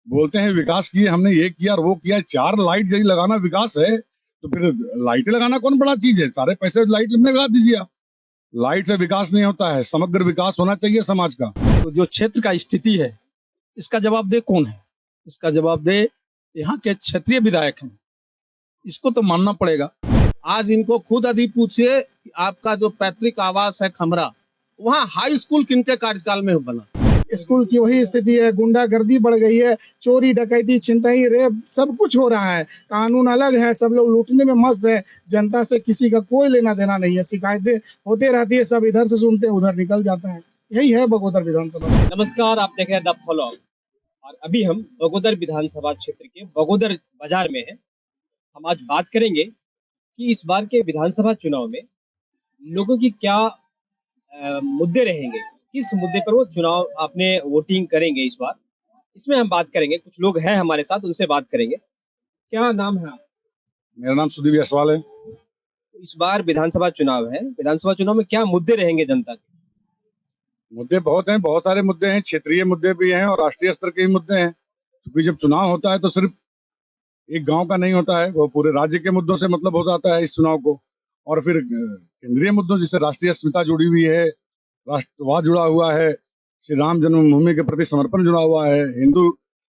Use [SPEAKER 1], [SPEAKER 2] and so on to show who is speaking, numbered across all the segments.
[SPEAKER 1] बोलते हैं विकास किए हमने, ये किया और वो किया। 4 लाइट यदि लगाना विकास है तो फिर लाइटें लगाना कौन बड़ा चीज है? सारे पैसे लाइट में लगा दीजिए आप। लाइट से विकास नहीं होता है, समग्र विकास होना चाहिए समाज का।
[SPEAKER 2] तो जो क्षेत्र का स्थिति है, इसका जवाबदेह कौन है? इसका जवाबदेह यहाँ के क्षेत्रीय विधायक हैं। इसको तो मानना पड़ेगा।
[SPEAKER 3] आज इनको खुद यदि पूछिए कि आपका जो पैतृक आवास है खमरा, वहाँ हाई स्कूल किनके कार्यकाल में बना?
[SPEAKER 4] स्कूल की वही स्थिति है, गुंडागर्दी बढ़ गई है, चोरी डकैती छिनतई रेप सब कुछ हो रहा है। कानून अलग है, सब लोग लूटने में मस्त है, जनता से किसी का कोई लेना देना नहीं है। शिकायतें होते रहती है, सब इधर से सुनते हैं उधर निकल जाता है। यही है बगोदर विधानसभा।
[SPEAKER 5] नमस्कार, आप देख रहे हैं द फॉलो और अभी हम बगोदर विधानसभा क्षेत्र के बगोदर बाजार में हैं। हम आज बात करेंगे कि इस बार के विधानसभा चुनाव में लोगों की क्या मुद्दे रहेंगे, किस मुद्दे पर वो चुनाव अपने वोटिंग करेंगे इस बार। इसमें हम बात करेंगे, कुछ लोग हैं हमारे साथ, उनसे बात करेंगे। क्या नाम है आप?
[SPEAKER 1] मेरा नाम सुदीप जायसवाल है।
[SPEAKER 5] इस बार विधानसभा चुनाव है, विधानसभा चुनाव में क्या मुद्दे रहेंगे जनता के?
[SPEAKER 1] मुद्दे बहुत हैं, बहुत सारे मुद्दे हैं, क्षेत्रीय मुद्दे भी हैं और राष्ट्रीय स्तर के भी मुद्दे हैं। क्योंकि जब चुनाव होता है तो सिर्फ एक गांव का नहीं होता है, वो पूरे राज्य के मुद्दों से मतलब हो जाता है इस चुनाव को। और फिर केंद्रीय मुद्दों जिससे राष्ट्रीय अस्मिता जुड़ी हुई है, राष्ट्रवाद जुड़ा हुआ है, श्री राम जन्मभूमि के प्रति समर्पण जुड़ा हुआ है, हिंदू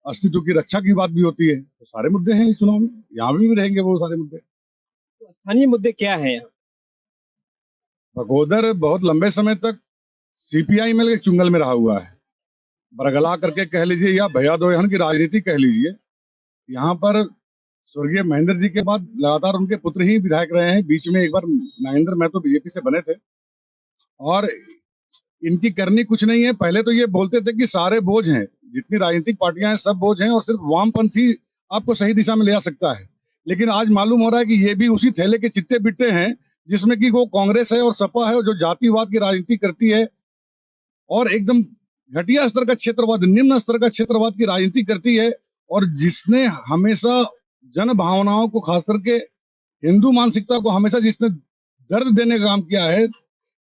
[SPEAKER 1] अस्तित्व की रक्षा की बात भी होती है। तो सारे मुद्दे हैं इस चुनाव में, यहाँ भी रहेंगे वो सारे मुद्दे।
[SPEAKER 5] तो स्थानीय मुद्दे क्या हैं यहाँ?
[SPEAKER 1] बगोदर बहुत लंबे समय तक सीपीआई में के चुंगल में रहा हुआ है। बरगला करके कह लीजिए या भैया दोहन की राजनीति कह लीजिए। यहाँ पर स्वर्गीय महेंद्र जी के बाद लगातार उनके पुत्र ही विधायक रहे हैं। बीच में एक बार नागेंद्र महतो बीजेपी से बने थे और इनकी करनी कुछ नहीं है। पहले तो ये बोलते थे कि सारे बोझ हैं, जितनी राजनीतिक पार्टियां हैं सब बोझ हैं और सिर्फ वामपंथ ही आपको सही दिशा में ले जा सकता है। लेकिन आज मालूम हो रहा है कि ये भी उसी थैले के चिट्टे बिट्टे हैं जिसमें कि वो कांग्रेस है और सपा है, जो जातिवाद की राजनीति करती है और एकदम घटिया स्तर का क्षेत्रवाद, निम्न स्तर का क्षेत्रवाद की राजनीति करती है। और जिसने हमेशा जन भावनाओं को, खास करके हिंदू मानसिकता को हमेशा जिसने दर्द देने का काम किया है,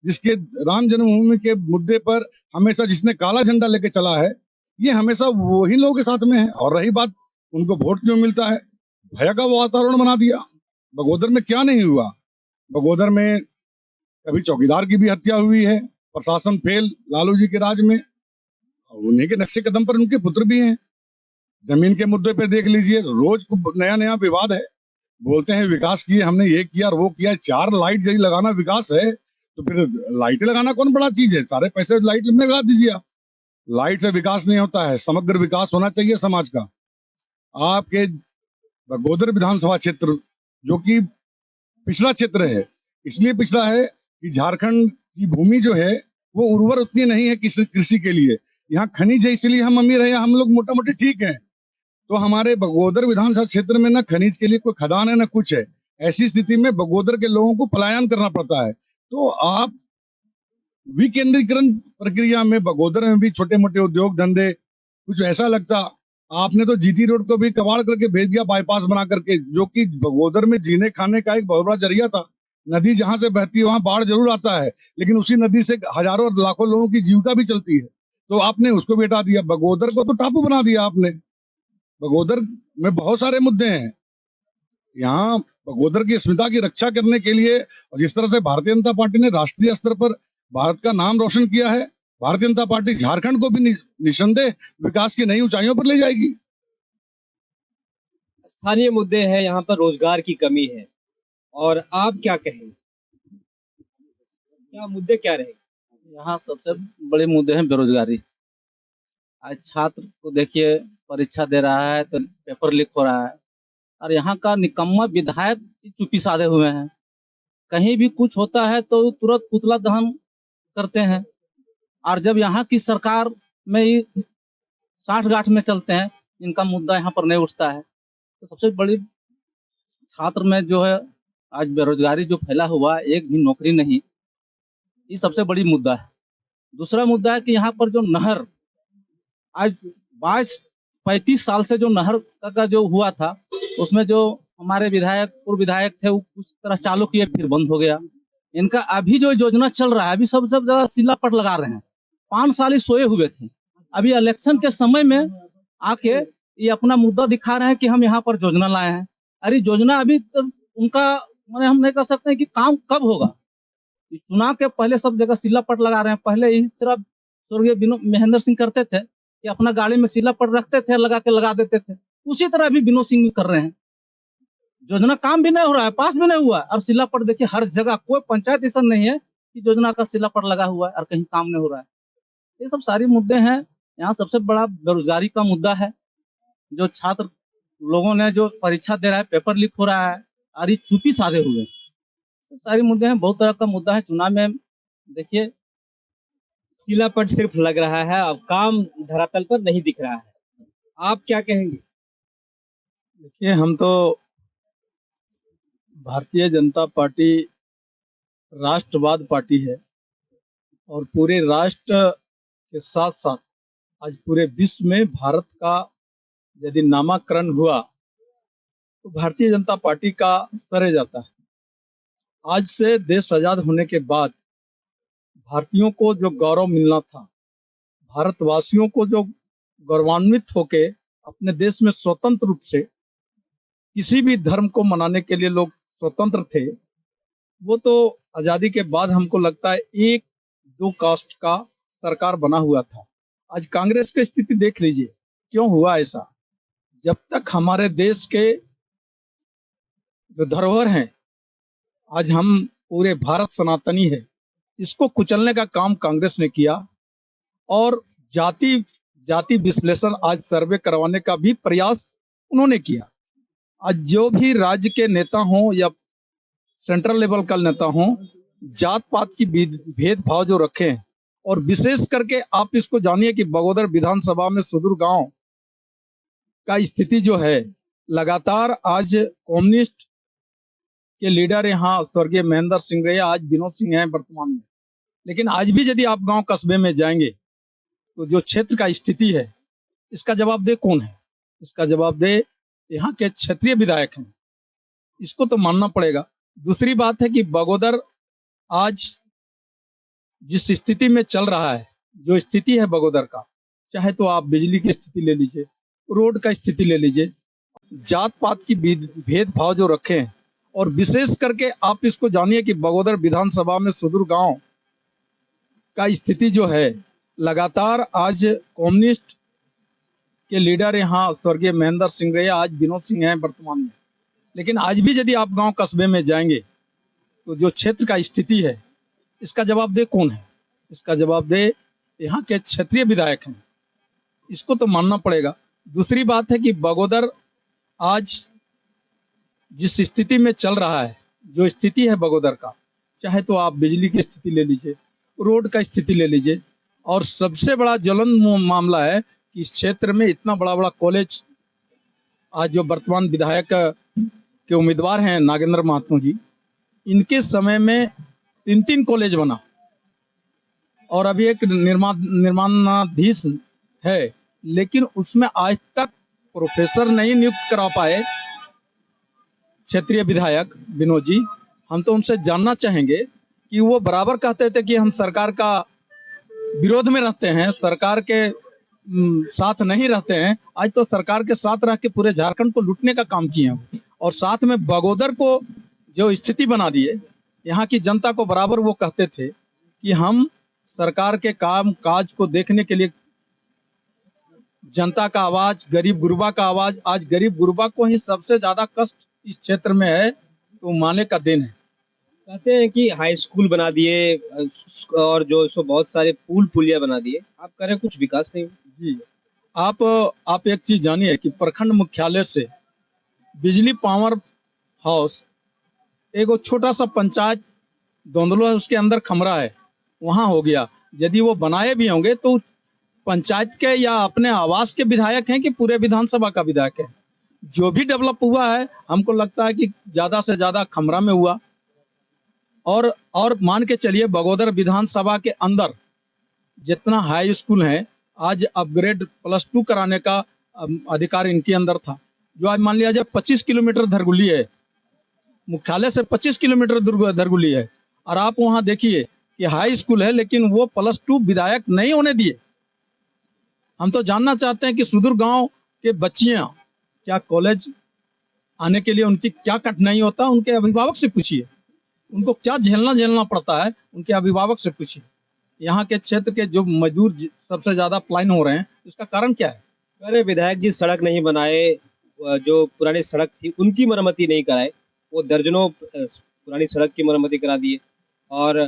[SPEAKER 1] जिसके राम जन्मभूमि के मुद्दे पर हमेशा जिसने काला झंडा लेके चला है, ये हमेशा वही लोगों के साथ में है। और रही बात उनको वोट क्यों मिलता है, भय का वातावरण बना दिया। बगोदर में क्या नहीं हुआ? बगोदर में कभी चौकीदार की भी हत्या हुई है, प्रशासन फेल लालू जी के राज में, उन्हीं के नक्शे कदम पर उनके पुत्र भी हैं। जमीन के मुद्दे पे देख लीजिए, रोज नया नया विवाद है। बोलते हैं विकास किए हमने, ये किया और वो किया। 4 लाइट यदि लगाना विकास है तो फिर लाइटें लगाना कौन बड़ा चीज है? सारे पैसे लाइट में लगा दीजिए आप। लाइट से विकास नहीं होता है, समग्र विकास होना चाहिए समाज का। आपके बगोदर विधानसभा क्षेत्र जो कि पिछड़ा क्षेत्र है, इसलिए पिछड़ा है कि झारखंड की भूमि जो है वो उर्वर उतनी नहीं है कृषि के लिए। यहाँ खनिज है, इसलिए हम अमीर है, हम लोग मोटा मोटी ठीक है। तो हमारे बगोदर विधानसभा क्षेत्र में न खनिज के लिए कोई खदान है न कुछ है। ऐसी स्थिति में बगोदर के लोगों को पलायन करना पड़ता है। तो आप विकेंद्रीकरण प्रक्रिया में बगोदर में भी छोटे मोटे उद्योग धंधे कुछ ऐसा लगता। आपने तो जीटी रोड को भी कबाड़ करके भेज दिया, बाईपास बना करके, जो कि बगोदर में जीने खाने का एक बहुत बड़ा जरिया था। नदी जहां से बहती है वहां बाढ़ जरूर आता है, लेकिन उसी नदी से हजारों लाखों लोगों की जीविका भी चलती है। तो आपने उसको भी हटा दिया, बगोदर को तो टापू बना दिया आपने। बगोदर में बहुत सारे मुद्दे हैं। यहाँ बगोदर की अस्मिता की रक्षा करने के लिए, और जिस तरह से भारतीय जनता पार्टी ने राष्ट्रीय स्तर पर भारत का नाम रोशन किया है, भारतीय जनता पार्टी झारखंड को भी निसंदेह विकास की नई ऊंचाइयों पर ले जाएगी।
[SPEAKER 5] स्थानीय मुद्दे हैं, यहाँ पर रोजगार की कमी है, और आप क्या कहेंगे, क्या मुद्दे क्या रहेंगे?
[SPEAKER 2] यहाँ सबसे बड़े मुद्दे हैं बेरोजगारी। आज छात्र को देखिए, परीक्षा दे रहा है तो पेपर लीक हो रहा है, और यहाँ का निकम्मा विधायक चुप्पी साधे हुए हैं। कहीं भी कुछ होता है तो तुरंत पुतला दहन करते हैं, और जब यहाँ की सरकार में ही साठ गांठ में चलते हैं, इनका मुद्दा यहाँ पर नहीं उठता है। तो सबसे बड़ी छात्र में जो है आज बेरोजगारी जो फैला हुआ, एक भी नौकरी नहीं, ये सबसे बड़ी मुद्दा है। दूसरा मुद्दा है कि यहाँ पर जो नहर आज 22-35 साल से जो नहर का जो हुआ था, उसमें जो हमारे पूर्व विधायक थे वो कुछ तरह चालू किए, फिर बंद हो गया। इनका अभी जो योजना चल रहा है, अभी सब जगह सिला पट लगा रहे हैं। 5 साल ही सोए हुए थे, अभी इलेक्शन के समय में आके ये अपना मुद्दा दिखा रहे हैं कि हम यहाँ पर योजना लाए हैं। अरे योजना अभी तो उनका माने हम नहीं कह सकते हैं कि काम कब होगा। ये चुनाव के पहले सब जगह सिल्लापट लगा रहे हैं। पहले इस तरह स्वर्गीय महेंद्र सिंह करते थे कि अपना गाड़ी में सिल्लापट रखते थे, लगा देते थे। उसी तरह अभी विनोद सिंह भी कर रहे हैं। योजना काम भी नहीं हो रहा है, पास भी नहीं हुआ है, और सिल्लापट देखिए हर जगह। कोई पंचायत ऐसा नहीं है कि योजना का सिल्लापट लगा हुआ है और कहीं काम नहीं हो रहा है। ये सब सारे मुद्दे हैं। यहाँ सबसे बड़ा बेरोजगारी का मुद्दा है। जो छात्र लोगों ने जो परीक्षा दे रहा है, पेपर लीक हो रहा है और ये चुप्पी साधे हुए। ये सारे मुद्दे हैं। बहुत तरह का मुद्दा है चुनाव में। देखिए
[SPEAKER 5] सिलापट सिर्फ लग रहा है, अब काम धरातल पर नहीं दिख रहा है। आप क्या कहेंगे?
[SPEAKER 6] देखिए, हम तो भारतीय जनता पार्टी राष्ट्रवाद पार्टी है और पूरे राष्ट्र के साथ साथ आज पूरे विश्व में भारत का यदि नामाकरण हुआ तो भारतीय जनता पार्टी का सरे जाता है। आज से देश आजाद होने के बाद भारतीयों को जो गौरव मिलना था, भारतवासियों को जो गौरवान्वित होके अपने देश में स्वतंत्र रूप से किसी भी धर्म को मनाने के लिए लोग स्वतंत्र थे, वो तो आजादी के बाद हमको लगता है एक दो कास्ट का सरकार बना हुआ था। आज कांग्रेस की स्थिति देख लीजिए, क्यों हुआ ऐसा। जब तक हमारे देश के जो धरोहर हैं, आज हम पूरे भारत सनातनी है, इसको कुचलने का काम कांग्रेस ने किया और जाति विश्लेषण आज सर्वे करवाने का भी प्रयास उन्होंने किया। आज जो भी राज्य के नेता हों या सेंट्रल लेवल का नेता हों, जात पात की भेदभाव जो रखे हैं, और विशेष करके आप इसको जानिए कि बगोदर विधानसभा में सुदूर गांव का स्थिति जो है, लगातार आज कम्युनिस्ट के लीडर यहाँ स्वर्गीय महेंद्र सिंह रहे, आज विनोद सिंह हैं वर्तमान में। लेकिन आज भी यदि आप गांव कस्बे में जाएंगे तो जो क्षेत्र का स्थिति है, इसका जवाबदेह कौन है? इसका जवाबदेह यहाँ के क्षेत्रीय विधायक हैं, इसको तो मानना पड़ेगा। दूसरी बात है कि बगोदर आज जिस स्थिति में चल रहा है, जो स्थिति है बगोदर का, चाहे तो आप बिजली की स्थिति ले लीजिए, रोड का स्थिति ले लीजिए, जात पात की भेदभाव जो रखे हैं, और विशेष करके आप इसको जानिए कि बगोदर विधानसभा में सुदूर गांव का स्थिति जो है, लगातार आज कम्युनिस्ट के लीडर यहाँ स्वर्गीय महेंद्र सिंह रहे, आज विनोद सिंह हैं वर्तमान में। लेकिन आज भी यदि आप गांव कस्बे में जाएंगे तो जो क्षेत्र का स्थिति है, इसका जवाबदेह कौन है? इसका जवाबदेह यहाँ के क्षेत्रीय विधायक हैं, इसको तो मानना पड़ेगा। दूसरी बात है कि बगोदर आज जिस स्थिति में चल रहा है, जो स्थिति है बगोदर का, चाहे तो आप बिजली की स्थिति ले लीजिए, रोड का स्थिति ले लीजिए, और सबसे बड़ा ज्वलन मामला है कि इस क्षेत्र में इतना बड़ा कॉलेज, आज जो वर्तमान विधायक के उम्मीदवार हैं नागेंद्र महातो जी, इनके समय में 3 कॉलेज बना और अभी एक निर्माणाधीश है, लेकिन उसमें आज तक प्रोफेसर नहीं नियुक्त करा पाए क्षेत्रीय विधायक विनोद जी। हम तो उनसे जानना चाहेंगे कि वो बराबर कहते थे कि हम सरकार का विरोध में रहते हैं, सरकार के साथ नहीं रहते हैं। आज तो सरकार के साथ रह के पूरे झारखंड को लूटने का काम किए हैं, और साथ में बगोदर को जो स्थिति बना दिए, यहाँ की जनता को बराबर वो कहते थे कि हम सरकार के काम काज को देखने के लिए जनता का आवाज, गरीब गुरबा का आवाज, आज गरीब गुरबा को ही सबसे ज्यादा कष्ट इस क्षेत्र में है, तो माने का दिन है।
[SPEAKER 5] कहते हैं कि हाई स्कूल बना दिए और जो इसको बहुत सारे पुलिया बना दिए, आप कह रहे हैं कुछ विकास नहीं।
[SPEAKER 6] जी, आप एक चीज जानिए कि प्रखंड मुख्यालय से बिजली पावर हाउस, एक छोटा सा पंचायत धोंदलो है, उसके अंदर खमरा है, वहां हो गया। यदि वो बनाए भी होंगे तो पंचायत के या अपने आवास के विधायक हैं कि पूरे विधानसभा का विधायक है? जो भी डेवलप हुआ है, हमको लगता है कि ज्यादा से ज्यादा खमरा में हुआ। और मान के चलिए बगोदर विधानसभा के अंदर जितना हाई स्कूल है, आज अपग्रेड +2 कराने का अधिकार इनके अंदर था। जो आज मान लिया जाए 25 किलोमीटर धरगुली है, मुख्यालय से 25 किलोमीटर दूर धरगुली है, और आप वहां देखिए कि हाई स्कूल है, लेकिन वो +2 विधायक नहीं होने दिए। हम तो जानना चाहते हैं कि सुदूर गांव कि बच्चियां क्या कॉलेज आने के लिए उनकी क्या कठिनाई होता है, उनके अभिभावक से पूछिए। उनको क्या झेलना पड़ता है, उनके अभिभावक से पूछिए। यहाँ के क्षेत्र के जो मजदूर सबसे ज्यादा पलायन हो रहे हैं, इसका कारण क्या है?
[SPEAKER 5] अरे विधायक जी सड़क नहीं बनाए, जो पुरानी सड़क थी उनकी मरम्मती नहीं कराए, वो दर्जनों पुरानी सड़क की मरम्मती करा दिए और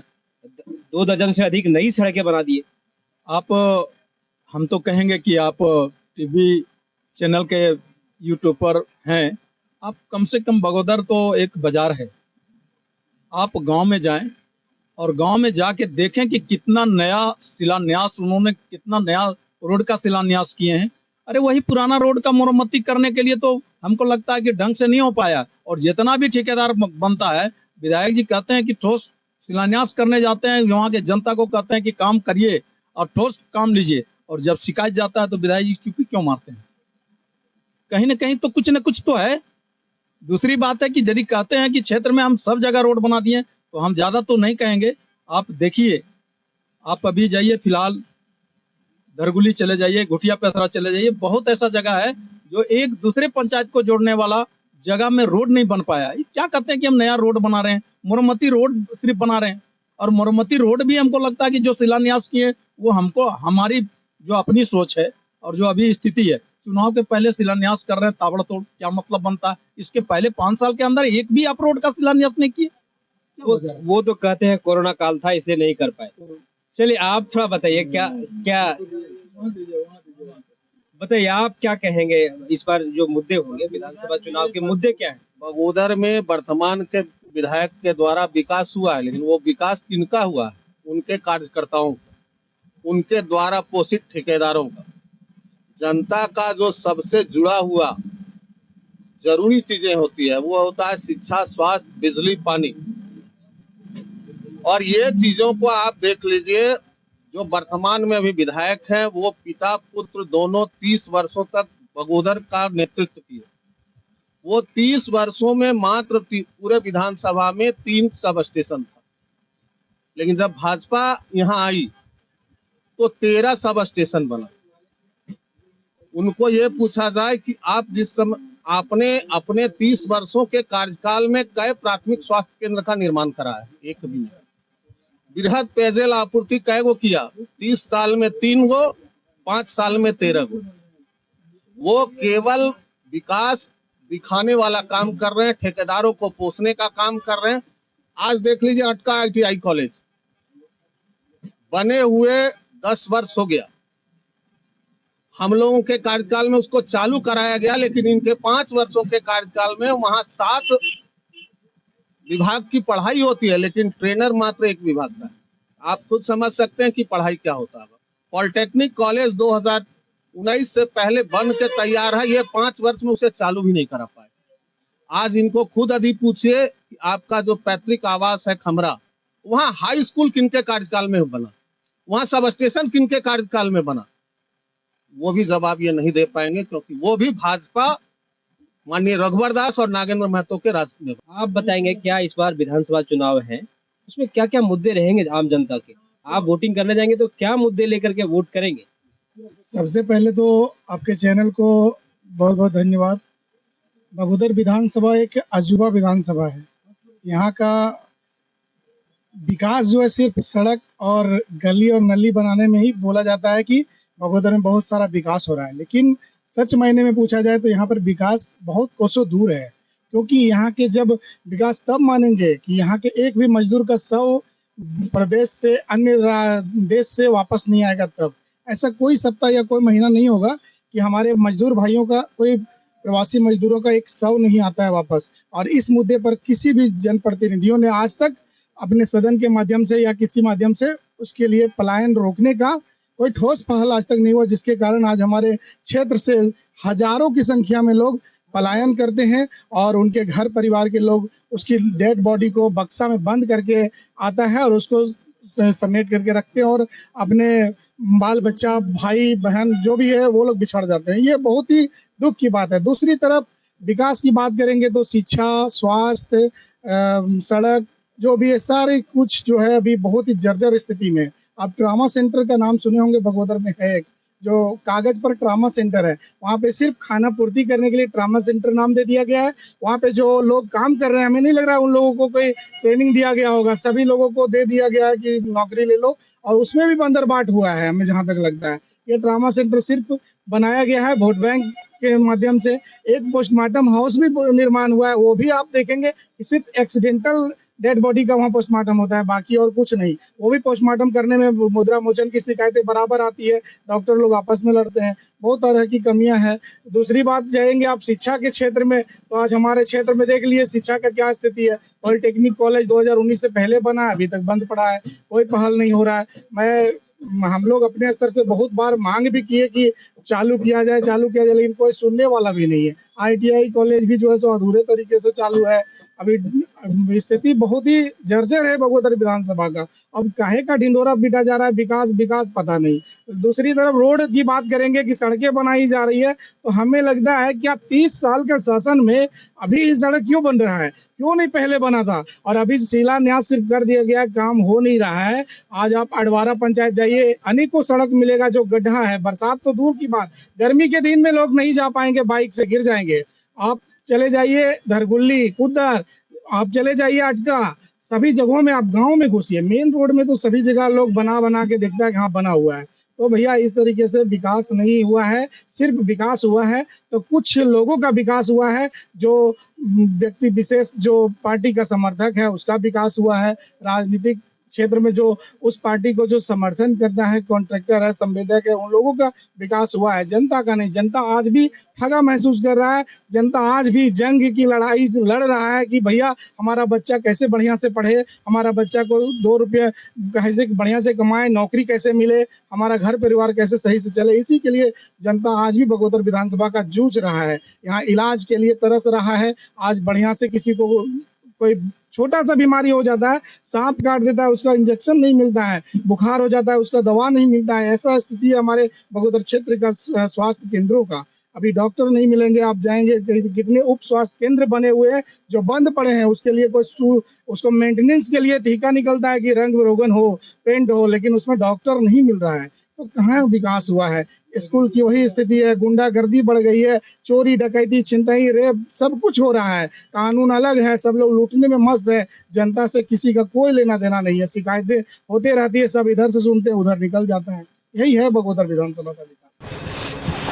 [SPEAKER 5] 2 दर्जन से अधिक नई सड़कें बना दिए।
[SPEAKER 6] आप हम तो कहेंगे कि आप टीवी चैनल के यूट्यूब पर हैं, आप कम से कम बगोदर तो एक बाजार है, आप गांव में जाएं और गांव में जाके देखें कि कितना नया शिलान्यास उन्होंने, कितना नया रोड का शिलान्यास किए हैं। अरे वही पुराना रोड का मरम्मती करने के लिए तो हमको लगता है कि ढंग से नहीं हो पाया। और जितना भी ठेकेदार बनता है, विधायक जी कहते हैं कि ठोस शिलान्यास करने जाते हैं, वहाँ के जनता को कहते हैं कि काम करिए और ठोस काम लीजिए, और जब शिकायत जाता है तो विधायक जी चुप्पी क्यों मारते हैं? कहीं ना कहीं तो कुछ न कुछ तो है। दूसरी बात है कि यदि कहते हैं कि क्षेत्र में हम सब जगह रोड बना दिए, तो हम ज्यादा तो नहीं कहेंगे। आप देखिए, आप अभी जाइए, फिलहाल धरगुली चले जाइए, घुटिया पैसरा चले जाइए, बहुत ऐसा जगह है जो एक दूसरे पंचायत को जोड़ने वाला जगह में रोड नहीं बन पाया। ये क्या करते हैं कि हम नया रोड बना रहे हैं, मरम्मती रोड सिर्फ बना रहे हैं। और मरम्मती रोड भी हमको लगता है कि जो शिलान्यास किए वो हमको, हमारी जो अपनी सोच है और जो अभी स्थिति है, चुनाव के पहले शिलान्यास कर रहे हैं ताबड़तोड़, क्या मतलब बनता है? इसके पहले 5 साल के अंदर एक भी आप रोड का शिलान्यास नहीं किए।
[SPEAKER 5] वो तो कहते हैं कोरोना काल था इसलिए नहीं कर पाए। चलिए आप थोड़ा बताइए, क्या बताइए, आप क्या कहेंगे इस बार जो मुद्दे होंगे विधानसभा चुनाव के मुद्दे क्या हैं?
[SPEAKER 3] बगोदर में वर्तमान के विधायक के द्वारा विकास हुआ है, लेकिन वो विकास किनका हुआ है? उनके कार्यकर्ताओं का, उनके द्वारा पोषित ठेकेदारों का। जनता का जो सबसे जुड़ा हुआ जरूरी चीजें होती है, वो होता है शिक्षा, स्वास्थ्य, बिजली, पानी। और ये चीजों को आप देख लीजिए, जो वर्तमान में अभी विधायक हैं वो पिता पुत्र दोनों 30 वर्षों तक बगोदर का नेतृत्व किए। वो 30 वर्षों में मात्र पूरे विधानसभा में 3 सब स्टेशन था, लेकिन जब भाजपा यहाँ आई तो 13 सब स्टेशन बना। उनको ये पूछा जाए कि आप जिस समय आपने अपने 30 वर्षों के कार्यकाल में कई प्राथमिक स्वास्थ्य केंद्र का निर्माण कराया? एक भी नहीं। बृहद पेयजल आपूर्ति कै गो किया? 30 साल में 3 गो, 5 साल में 13 गो। वो केवल विकास दिखाने वाला काम कर रहे हैं, ठेकेदारों को पोसने का काम कर रहे हैं। आज देख लीजिए, अटका ITI कॉलेज बने हुए 10 वर्ष हो गया, हम लोगों के कार्यकाल में उसको चालू कराया गया, लेकिन इनके 5 वर्षों के कार्यकाल में वहां 7 विभाग की पढ़ाई होती है, लेकिन ट्रेनर मात्र 1 विभाग का है। आप खुद समझ सकते हैं कि पढ़ाई क्या होता है। पॉलिटेक्निक कॉलेज 2019 से पहले बन के तैयार है, ये 5 वर्ष में उसे चालू भी नहीं करा पाए। आज इनको खुद यदि पूछिए कि आपका जो पैतृक आवास है खमरा, वहाँ हाई स्कूल किनके कार्यकाल में बना, वहाँ सब स्टेशन किनके कार्यकाल में बना, वो भी जवाब ये नहीं दे पाएंगे, क्योंकि वो भी भाजपा माननीय रघुवर दास और नागेंद्र महतो के राज में।
[SPEAKER 5] आप बताएंगे क्या इस बार विधानसभा चुनाव है, उसमें क्या क्या मुद्दे रहेंगे आम जनता के? आप वोटिंग करने जाएंगे तो क्या मुद्दे लेकर के वोट करेंगे?
[SPEAKER 4] सबसे पहले तो आपके चैनल को बहुत बहुत धन्यवाद। बगोदर विधानसभा एक अजूबा विधानसभा है। यहाँ का विकास जो है सिर्फ सड़क और गली और नली बनाने में ही बोला जाता है कि बगोदर में बहुत सारा विकास हो रहा है, लेकिन सच मायने में पूछा जाए तो यहाँ पर विकास बहुत कोसों दूर है। क्योंकि यहाँ के जब विकास तब मानेंगे कि यहाँ के एक भी मजदूर का 100 प्रदेश से अन्य देश से वापस नहीं आएगा। तब ऐसा कोई सप्ताह या कोई महीना नहीं होगा कि हमारे मजदूर भाइयों का, कोई प्रवासी मजदूरों का 100 नहीं आता है वापस। और इस मुद्दे पर किसी भी जनप्रतिनिधियों ने आज तक अपने सदन के माध्यम से या किसी माध्यम से उसके लिए पलायन रोकने का कोई ठोस पहल आज तक नहीं हुआ, जिसके कारण आज हमारे क्षेत्र से हजारों की संख्या में लोग पलायन करते हैं और उनके घर परिवार के लोग उसकी डेड बॉडी को बक्सा में बंद करके आता है और उसको समेट करके रखते हैं और अपने बाल बच्चा, भाई बहन जो भी है वो लोग बिछड़ जाते हैं। ये बहुत ही दुख की बात है। दूसरी तरफ विकास की बात करेंगे तो शिक्षा, स्वास्थ्य, सड़क जो भी है, सारे कुछ जो है अभी बहुत ही जर्जर स्थिति में। आप ट्रामा सेंटर का नाम सुने होंगे, बगोदर में है एक, जो कागज पर ट्रामा सेंटर है, वहाँ पे सिर्फ खाना पूर्ति करने के लिए ट्रामा सेंटर नाम दे दिया गया है। वहाँ पे जो लोग काम कर रहे हैं, हमें नहीं लग रहा है उन लोगों को कोई ट्रेनिंग दिया गया होगा, सभी लोगों को दे दिया गया है कि नौकरी ले लो, और उसमें भी बंदरबाट हुआ है हमें जहाँ तक लगता है। ये ट्रामा सेंटर सिर्फ बनाया गया है वोट बैंक के माध्यम से। एक पोस्टमार्टम हाउस भी निर्माण हुआ है, वो भी आप देखेंगे कि सिर्फ एक्सीडेंटल डेड बॉडी का वहाँ पोस्टमार्टम होता है, बाकी और कुछ नहीं। वो भी पोस्टमार्टम करने में मुद्रा मोचन की शिकायतें बराबर आती है, डॉक्टर लोग आपस में लड़ते हैं, बहुत तरह की कमियां हैं। दूसरी बात जाएंगे आप शिक्षा के क्षेत्र में, तो आज हमारे क्षेत्र में देख लिए शिक्षा का क्या स्थिति है। पॉलिटेक्निक कॉलेज 2019 से पहले बना है, अभी तक बंद पड़ा है, कोई पहल नहीं हो रहा है। हम लोग अपने स्तर से बहुत बार मांग भी किए कि चालू किया जाए, लेकिन कोई सुनने वाला भी नहीं है। ITI कॉलेज भी जो है सो अधूरे तरीके से चालू है। अभी स्थिति बहुत ही जर्जर है बगोदर विधानसभा का। अब काहे का ढिंडोरा पीटा जा रहा है, विकास पता नहीं। दूसरी तरफ रोड की बात करेंगे कि सड़कें बनाई जा रही है, तो हमें लगता है क्या 30 साल के शासन में अभी ये सड़क क्यों बन रहा है, क्यों नहीं पहले बना था? और अभी शिलान्यास सिर्फ कर दिया गया, काम हो नहीं रहा है। आज आप अडवारा पंचायत जाइए, अनेकों सड़क मिलेगा जो गड्ढा है। बरसात तो दूर की बात, गर्मी के दिन में लोग नहीं जा पाएंगे, बाइक से गिर जाएंगे। आप चले जाइए धरगुल्ली, कुदर, आप चले जाइए अटका, सभी जगहों में आप गांव में घुसिए, मेन रोड में तो सभी जगह लोग बना के देखता है कि हाँ बना हुआ है। तो भैया इस तरीके से विकास नहीं हुआ है। सिर्फ विकास हुआ है तो कुछ लोगों का विकास हुआ है, जो व्यक्ति विशेष जो पार्टी का समर्थक है उसका विकास हुआ है। राजनीतिक क्षेत्र में जो उस पार्टी को जो समर्थन करता है, कॉन्ट्रैक्टर है, संवेदक है, उन लोगों का विकास हुआ है, जनता का नहीं। जनता आज भी ठगा महसूस कर रहा है। जनता आज भी जंग की लड़ाई लड़ रहा है कि भैया हमारा बच्चा कैसे बढ़िया से पढ़े, हमारा बच्चा को 2 रुपये कैसे बढ़िया से कमाए, नौकरी कैसे मिले, हमारा घर परिवार कैसे सही से चले। इसी के लिए जनता आज भी बगोदर विधानसभा का जूझ रहा है, यहाँ इलाज के लिए तरस रहा है। आज बढ़िया से किसी को कोई छोटा सा बीमारी हो जाता है, सांप काट देता है, उसका इंजेक्शन नहीं मिलता है, बुखार हो जाता है, उसका दवा नहीं मिलता है। ऐसा स्थिति है हमारे बगोदर क्षेत्र का स्वास्थ्य केंद्रों का। अभी डॉक्टर नहीं मिलेंगे, आप जाएंगे कितने उप स्वास्थ्य केंद्र बने हुए हैं जो बंद पड़े हैं, उसके लिए कोई उसको मेंटेनेंस के लिए ठेका निकलता है कि रंग रोगन हो, पेंट हो, लेकिन उसमें डॉक्टर नहीं मिल रहा है। तो कहाँ विकास हुआ है? स्कूल की वही स्थिति है, गुंडागर्दी बढ़ गई है, चोरी डकैती छिनतई रेप सब कुछ हो रहा है। कानून अलग है, सब लोग लूटने में मस्त है, जनता से किसी का कोई लेना देना नहीं है। शिकायतें होते रहती है, सब इधर से सुनते हैं उधर निकल जाता है। यही है बगोदर विधानसभा का विकास।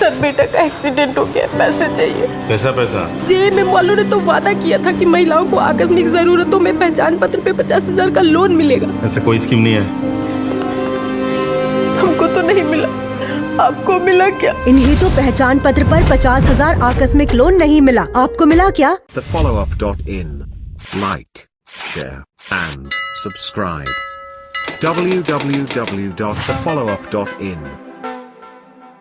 [SPEAKER 7] सर बेटा का एक्सीडेंट हो गया, पैसे चाहिए।
[SPEAKER 8] कैसा पैसा?
[SPEAKER 7] जेएमएम वालों ने तो वादा किया था कि महिलाओं को आकस्मिक जरूरतों में पहचान पत्र पे 50,000 का लोन मिलेगा।
[SPEAKER 8] ऐसा कोई स्कीम नहीं है।
[SPEAKER 7] हमको तो नहीं मिला, आपको मिला क्या?
[SPEAKER 9] इन्हें तो पहचान पत्र पर 50,000 आकस्मिक लोन नहीं मिला, आपको मिला क्या?
[SPEAKER 10] thefollowup.in. Like, share and subscribe. www.thefollowup.in